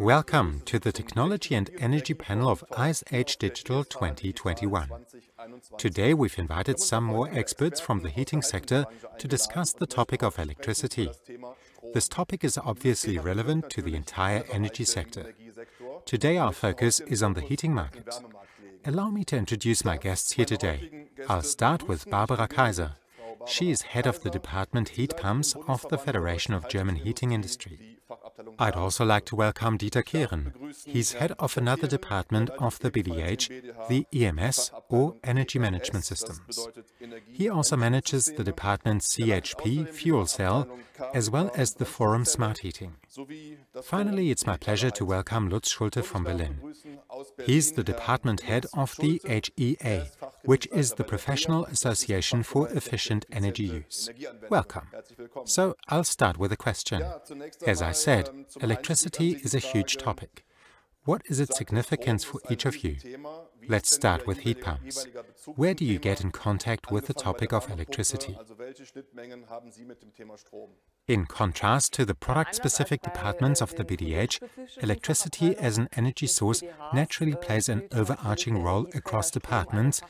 Welcome to the Technology and Energy panel of ISH Digital 2021. Today we've invited some more experts from the heating sector to discuss the topic of electricity. This topic is obviously relevant to the entire energy sector. Today our focus is on the heating market. Allow me to introduce my guests here today. I'll start with Barbara Kaiser. She is head of the department Heat Pumps of the Federation of German Heating Industry. I'd also like to welcome Kehren. He's head of another department of the BDH, the EMS, or Energy Management Systems. He also manages the department CHP, Fuel Cell, as well as the forum Smart Heating. Finally, it's my pleasure to welcome Lutz Schulte from Berlin. He's the department head of the HEA, which is the Professional Association for Efficient Energy Use. Welcome. So, I'll start with a question. As I said, electricity is a huge topic. What is its significance for each of you? Let's start with heat pumps. Where do you get in contact with the topic of electricity? In contrast to the product-specific departments of the BDH, electricity as an energy source naturally plays an overarching role across departments,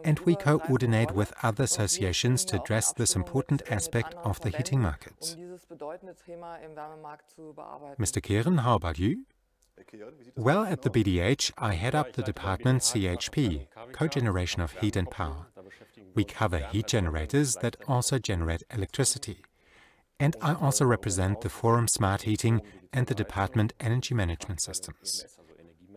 and we coordinate with other associations to address this important aspect of the heating markets. Mr. Kehren, how about you? Well, at the BDH, I head up the department CHP, cogeneration of heat and power. We cover heat generators that also generate electricity. And I also represent the forum Smart Heating and the department Energy Management Systems.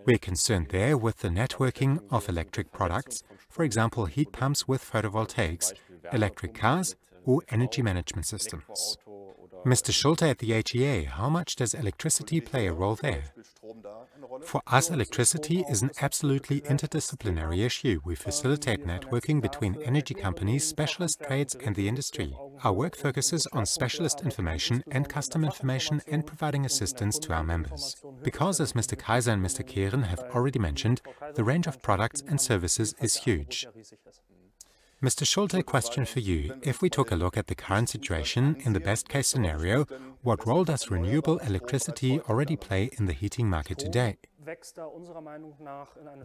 We're concerned there with the networking of electric products, for example heat pumps with photovoltaics, electric cars or energy management systems. Mr. Schulte at the HEA, how much does electricity play a role there? For us, electricity is an absolutely interdisciplinary issue. We facilitate networking between energy companies, specialist trades and the industry. Our work focuses on specialist information and custom information and providing assistance to our members. Because, as Mr. Kaiser and Mr. Kehren have already mentioned, the range of products and services is huge. Mr. Schulte, a question for you. If we took a look at the current situation, in the best-case scenario, what role does renewable electricity already play in the heating market today?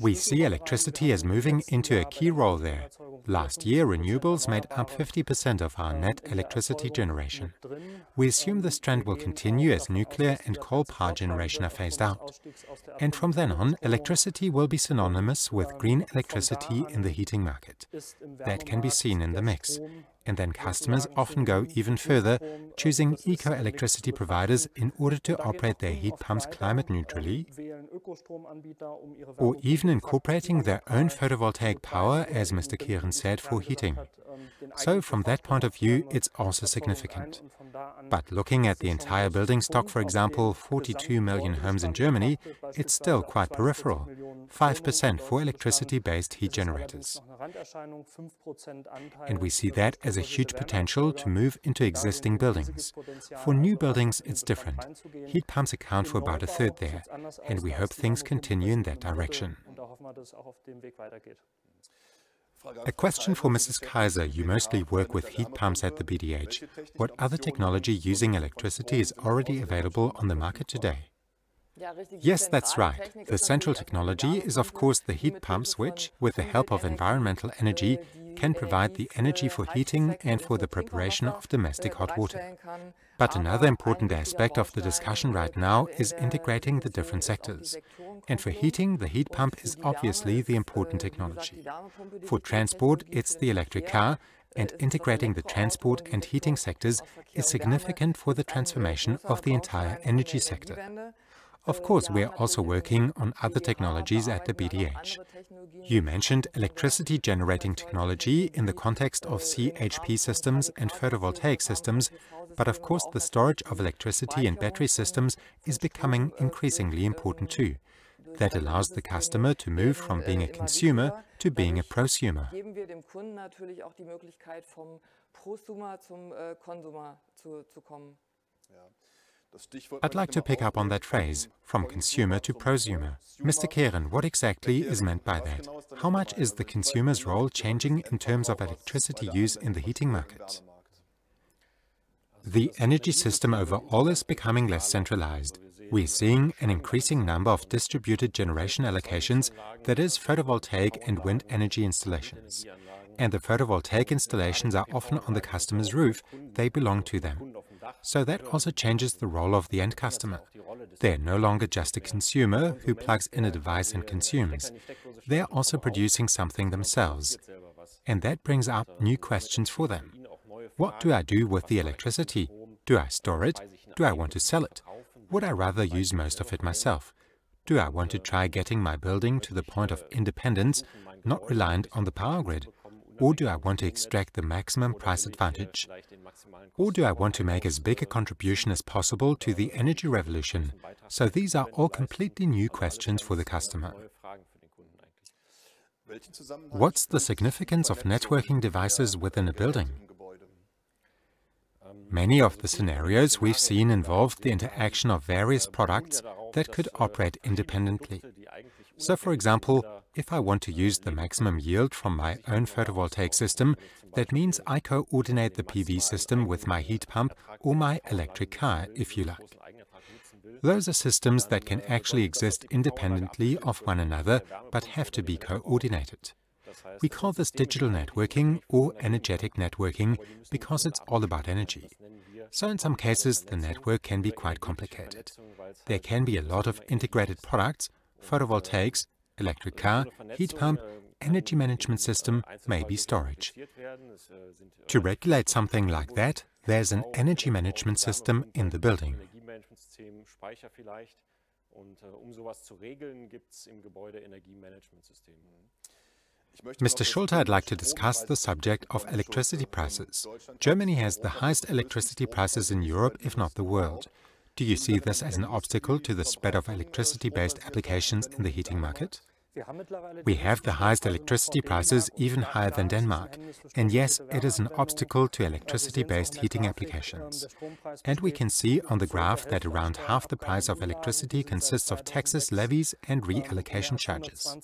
We see electricity as moving into a key role there. Last year, renewables made up 50% of our net electricity generation. We assume this trend will continue as nuclear and coal power generation are phased out. And from then on, electricity will be synonymous with green electricity in the heating market. That can be seen in the mix. And then customers often go even further, choosing eco-electricity providers in order to operate their heat pumps climate neutrally, or even incorporating their own photovoltaic power, as Mr. Kehren said, for heating. So from that point of view, it's also significant. But looking at the entire building stock, for example, 42 million homes in Germany, it's still quite peripheral. 5% for electricity-based heat generators. And we see that as a huge potential to move into existing buildings. For new buildings, it's different. Heat pumps account for about a third there, and we hope things continue in that direction. A question for Mrs. Kaiser. You mostly work with heat pumps at the BDH. What other technology using electricity is already available on the market today? Yes, that's right. The central technology is of course the heat pumps which, with the help of environmental energy, can provide the energy for heating and for the preparation of domestic hot water. But another important aspect of the discussion right now is integrating the different sectors. And for heating, the heat pump is obviously the important technology. For transport, it's the electric car, and integrating the transport and heating sectors is significant for the transformation of the entire energy sector. Of course, we are also working on other technologies at the BDH. You mentioned electricity generating technology in the context of CHP systems and photovoltaic systems, but of course the storage of electricity in battery systems is becoming increasingly important too. That allows the customer to move from being a consumer to being a prosumer. I'd like to pick up on that phrase, from consumer to prosumer. Mr. Kehren, what exactly is meant by that? How much is the consumer's role changing in terms of electricity use in the heating market? The energy system overall is becoming less centralized. We're seeing an increasing number of distributed generation allocations, that is, photovoltaic and wind energy installations. And the photovoltaic installations are often on the customer's roof, they belong to them. So that also changes the role of the end customer. They're no longer just a consumer who plugs in a device and consumes. They're also producing something themselves. And that brings up new questions for them. What do I do with the electricity? Do I store it? Do I want to sell it? Would I rather use most of it myself? Do I want to try getting my building to the point of independence, not reliant on the power grid? Or do I want to extract the maximum price advantage? Or do I want to make as big a contribution as possible to the energy revolution? So these are all completely new questions for the customer. What's the significance of networking devices within a building? Many of the scenarios we've seen involve the interaction of various products that could operate independently. So, for example, if I want to use the maximum yield from my own photovoltaic system, that means I coordinate the PV system with my heat pump or my electric car, if you like. Those are systems that can actually exist independently of one another, but have to be coordinated. We call this digital networking or energetic networking because it's all about energy. So in some cases, the network can be quite complicated. There can be a lot of integrated products, photovoltaics, electric car, heat pump, energy management system, maybe storage. To regulate something like that, there's an energy management system in the building. Mr. Schulte, I'd like to discuss the subject of electricity prices. Germany has the highest electricity prices in Europe, if not the world. Do you see this as an obstacle to the spread of electricity-based applications in the heating market? We have the highest electricity prices, even higher than Denmark. And yes, it is an obstacle to electricity-based heating applications. And we can see on the graph that around half the price of electricity consists of taxes, levies, and reallocation charges.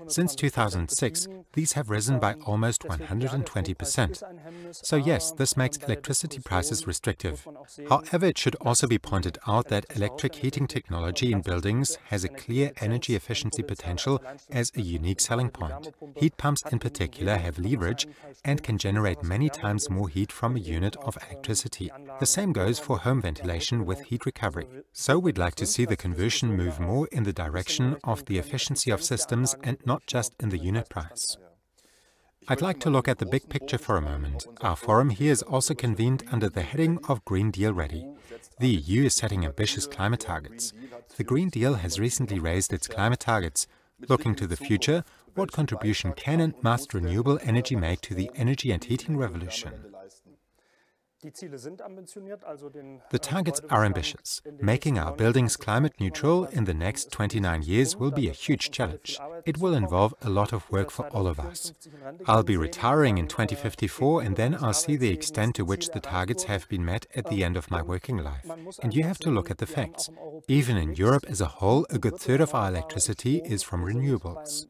Since 2006, these have risen by almost 120%. So yes, this makes electricity prices restrictive. However, it should also be pointed out that electric heating technology in buildings has a clear energy efficiency potential as a unique selling point. Heat pumps in particular have leverage and can generate many times more heat from a unit of electricity. The same goes for home ventilation with heat recovery. So we'd like to see the conversion move more in the direction of the efficiency of systems and not just in the unit price. I'd like to look at the big picture for a moment. Our forum here is also convened under the heading of Green Deal Ready. The EU is setting ambitious climate targets. The Green Deal has recently raised its climate targets. Looking to the future, what contribution can and must renewable energy make to the energy and heating revolution? The targets are ambitious. Making our buildings climate neutral in the next 29 years will be a huge challenge. It will involve a lot of work for all of us. I'll be retiring in 2054 and then I'll see the extent to which the targets have been met at the end of my working life. And you have to look at the facts. Even in Europe as a whole, a good third of our electricity is from renewables.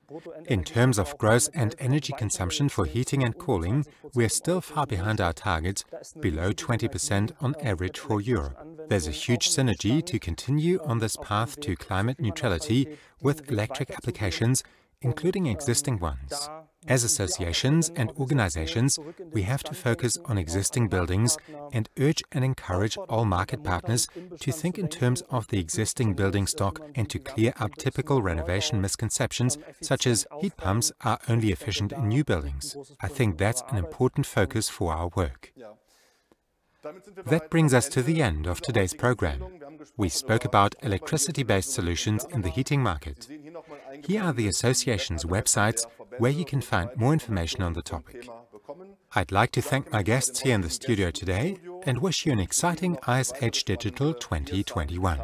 In terms of gross and energy consumption for heating and cooling, we're still far behind our targets, below 20% on average for Europe. There's a huge synergy to continue on this path to climate neutrality with electric applications, including existing ones. As associations and organizations, we have to focus on existing buildings and urge and encourage all market partners to think in terms of the existing building stock and to clear up typical renovation misconceptions, such as heat pumps are only efficient in new buildings. I think that's an important focus for our work. That brings us to the end of today's program. We spoke about electricity-based solutions in the heating market. Here are the association's websites where you can find more information on the topic. I'd like to thank my guests here in the studio today and wish you an exciting ISH Digital 2021.